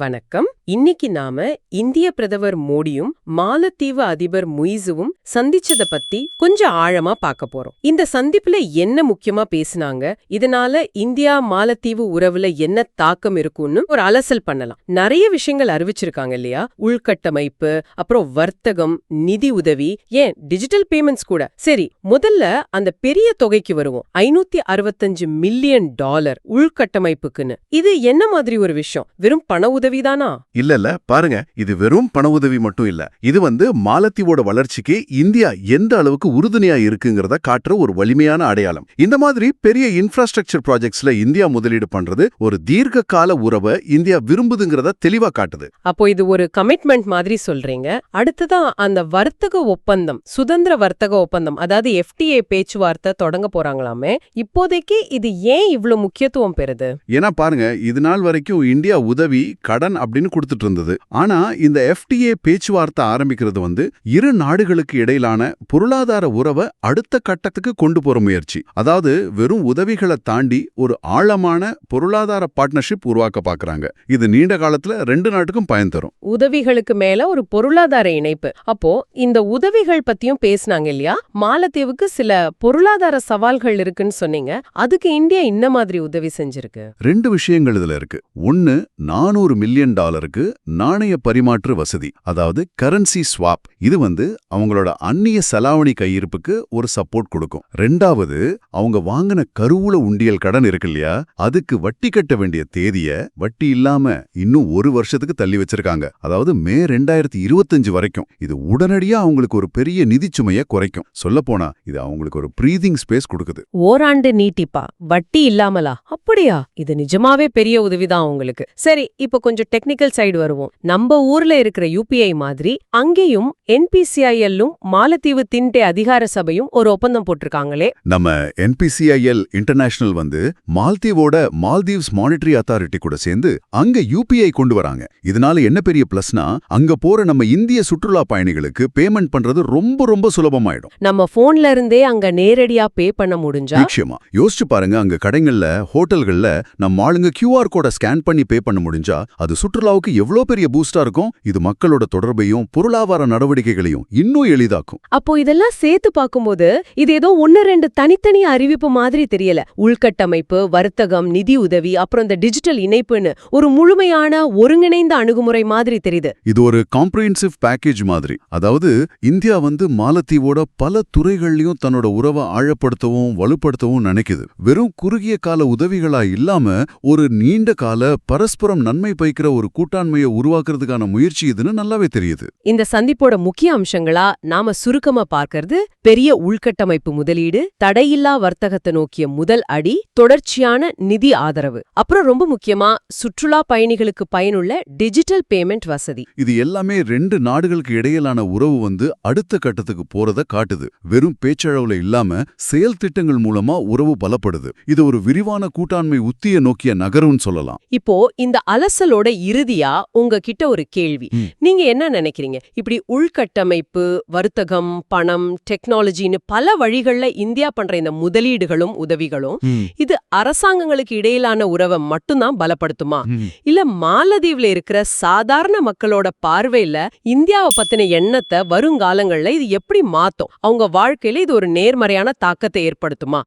வணக்கம். இன்னைக்கு நாம இந்திய பிரதமர் மோடியும் மாலத்தீவு அதிபர் முயிஸுவும் சந்திச்சத பத்தி கொஞ்சம் ஆழமா பார்க்க போறோம். இந்த சந்திப்புல என்ன முக்கியமா பேசினாங்க, இதனால இந்தியா மாலத்தீவு உறவுல என்ன தாக்கம் இருக்கும்னு ஒரு அலசல் பண்ணலாம். நிறைய விஷயங்கள் அறிவிச்சிருக்காங்க இல்லையா? உள்கட்டமைப்பு, அப்புறம் வர்த்தகம், நிதி உதவி, ஏன் டிஜிட்டல் பேமெண்ட்ஸ் கூட. சரி, முதல்ல அந்த பெரிய தொகைக்கு வருவோம். $565 மில்லியன் உள்கட்டமைப்புக்குன்னு. இது என்ன மாதிரி ஒரு விஷயம்? வெறும் பண உதவிதானா? இல்ல பாருங்க, இது வெறும் பண உதவி மட்டும் இல்ல. இது மாலத்தீவோட வளர்ச்சிக்கு இந்தியா எந்த அளவுக்கு உறுதுணையா இருக்குங்கிறத காட்டுற ஒரு வலிமையான அடையாளம். இந்த மாதிரி பெரிய இன்ஃப்ராஸ்ட்ரக்சர் ப்ராஜெக்ட்ஸ்ல இந்தியா முதலீடு பண்றது ஒரு தீர்க்க கால உறவை இந்தியா விரும்புதுங்கிறத தெளிவா காட்டுது. அப்போ இது ஒரு கமிட்மெண்ட் மாதிரி சொல்றீங்க. அடுத்ததான் அந்த வர்த்தக ஒப்பந்தம், சுதந்திர வர்த்தக ஒப்பந்தம், அதாவது FTA பேச்சுவார்த்தை தொடங்க போறாங்களாமே. இப்போதைக்கு இது ஏன் இவ்ளோ முக்கியத்துவம் பெறுது? ஏன்னா பாருங்க, இது நாள் வரைக்கும் இந்தியா உதவி, கடன் அப்படின்னு கொடுத்துட்டு இருந்தது. ஆனா இந்த FTA பேச்சுவார்த்தை ஆரம்பிக்கிறது இரு நாடுகளுக்கு இடையிலான பொருளாதார உறவை அடுத்த கட்டத்துக்கு கொண்டு போற முயற்சி. அதாவது வெறும் உதவிகளை தாண்டி ஒரு ஆழமான பொருளாதார பார்ட்னர்ஷிப் உருவாக்க பாக்குறாங்க. இது நீண்ட காலத்துல ரெண்டு நாட்டுக்கும் பயன் தரும். உதவிகளுக்கு மேல ஒரு பொருளாதார இணைப்பு. அப்போ இந்த உதவிகள் பத்தியும் பேசினாங்க இல்லையா? மாலத்தீவுக்கு சில பொருளாதார சவால்கள் இருக்குன்னு சொன்னீங்க. அதுக்கு இந்தியா இந்த மாதிரி உதவி செஞ்சிருக்கு. ரெண்டு விஷயங்கள் இதுல இருக்கு. ஒன்னு, $400 மில்லியன் நாணய பரிமாற்று வசதி, அதாவது கரன்சி ஸ்வாப். இது அவங்களோட அந்நிய செலாவணி கையிருப்புக்கு ஒரு சப்போர்ட் கொடுக்கும். ரெண்டாவது, அவங்க வாங்கின கருவூல உண்டியல் கடன் இருக்கு இல்லையா, அதுக்கு வட்டி கட்ட வேண்டிய தேதிய வட்டி இல்லாம இன்னும் ஒரு வருஷத்துக்கு தள்ளி வச்சிருக்காங்க. அதாவது மே 2025 வரைக்கும். இது உடனடியா அவங்களுக்கு ஒரு பெரிய நிதி சுமையை குறைக்கும். சொல்லப்போனா இது அவங்களுக்கு ஒரு பிரீதிங் ஸ்பேஸ் கொடுக்குது. ஓராண்டு நீட்டிப்பா, வட்டி இல்லாமலா? அப்படியா? இது நிஜமாவே பெரிய உதவிதான் உங்களுக்கு. சரி, இப்ப கொஞ்சம் டெக்னிக்கல் சைடு வருவோம். நம்ம ஊர்ல இருக்கிற UPI மாதிரி அங்கேயும் NPCIL-ம் மாலத்தீவு திண்டே அதிகார சபையும் ஒரு ஒப்பந்தம் போட்டிருக்காங்களே. நம்ம NPCIL இன்டர்நேஷனல் மால்தீவோட மால்தீவ்ஸ் மானிட்டரி அத்தாரிட்டி கூட சேர்ந்து அங்க UPI கொண்டு வராங்க. இதனால என்ன பெரிய பிளஸ்னா, அங்க போற நம்ம இந்திய சுற்றுலா பயணிகளுக்கு பேமெண்ட் பண்றது ரொம்ப ரொம்ப சுலபமாயிடும். நம்ம போன்ல இருந்தே அங்க நேரடியா பே பண்ண முடிஞ்சா? நிச்சயமா. யோசிச்சு பாருங்க, அங்க கடைகள்ல, ஹோட்டல்கள்ல நம்ம ஆளுங்க QR கோட ஸ்கேன் பண்ணி பே பண்ண முடிஞ்சா அது சுற்றுலாவுக்கு எவ்வளவு பெரிய பூஸ்டா இருக்கும். இது மக்களோட தொடர்பையும் பொருளாதார நடவடிக்கைகளையும் இன்னும் எளிதாக்கும். அப்போ இதெல்லாம் சேர்த்து பார்க்கும்போது இது ஏதோ 1-2 தனித்தனி அறிவிப்பு மாதிரி தெரியல. உள்கட்டமைப்பு, வர்த்தகம், நிதி உதவி, அப்புறம் இந்த டிஜிட்டல் இணைப்புன்னு ஒரு முழுமையான ஒருங்கிணைந்த அணுகுமுறை மாதிரி தெரியுது. இது ஒரு காம்ப்ரிஹென்சிவ் பேக்கேஜ் மாதிரி. அதாவது இந்தியா மாலத்தீவோட பல துறைகள்லயும் தன்னோட உறவை ஆழப்படுத்தவும் வலுப்படுத்தவும் நினைக்குது. வெறும் குறுகிய கால உதவிகளா இல்லாம ஒரு நீண்ட கால பரஸ்பரம் நன்மை பயக்கிற ஒரு கூட்டாண்மையை உருவாக்குறதுக்கான முயற்சி இதுன்னு நல்லாவே தெரியுது. இந்த சந்திப்போட முக்கிய அம்சங்களா நாம சுருக்கமா பார்க்கறது பெரிய உள்கட்டமைப்பு முதலீடு, தடையில்லா வர்த்தகத்தை நோக்கிய முதல் அடி, தொடர்ச்சியான நிதி ஆதரவு, அப்புறம் ரொம்ப முக்கியமா சுற்றுலா பயணிகளுக்கு பயனுள்ள டிஜிட்டல் பேமெண்ட் வசதி. இது எல்லாமே ரெண்டு நாடுகளுக்கு இடையிலான உறவு அடுத்த கட்டத்துக்கு போறத காட்டுது. வெறும் பேச்சளவுல இல்லாம செயல் திட்டங்கள் மூலமா உறவு பலப்படுது. இது ஒரு விரிவான கூட்டாண்மை உத்திய நோக்கிய நகரும்னு சொல்லலாம். இப்போ இந்த அலசலோட இறுதியா உங்ககிட்ட ஒரு கேள்வி. நீங்க என்ன நினைக்கிறீங்க? இப்படி உள்கட்டமைப்பு, வர்த்தகம், பணம், டெக்னாலஜின்னு பல வழிகள்ல இந்தியா பண்ற இந்த முதலீடுகளும் உதவிகளும் இது அரசாங்கங்களுக்கு இடையிலான உறவை மட்டும்தான் பலப்படுத்துமா? இல்ல மாலத்தீவுல இருக்கிற சாதாரண மக்களோட பார்வையில இந்தியாவை பத்தின எண்ணத்தை வருங்காலங்கள்ல இது எப்படி மாத்தும்? அவங்க வாழ்க்கையில இது ஒரு நேர்மறையான தாக்கத்தை ஏற்படுத்துமா?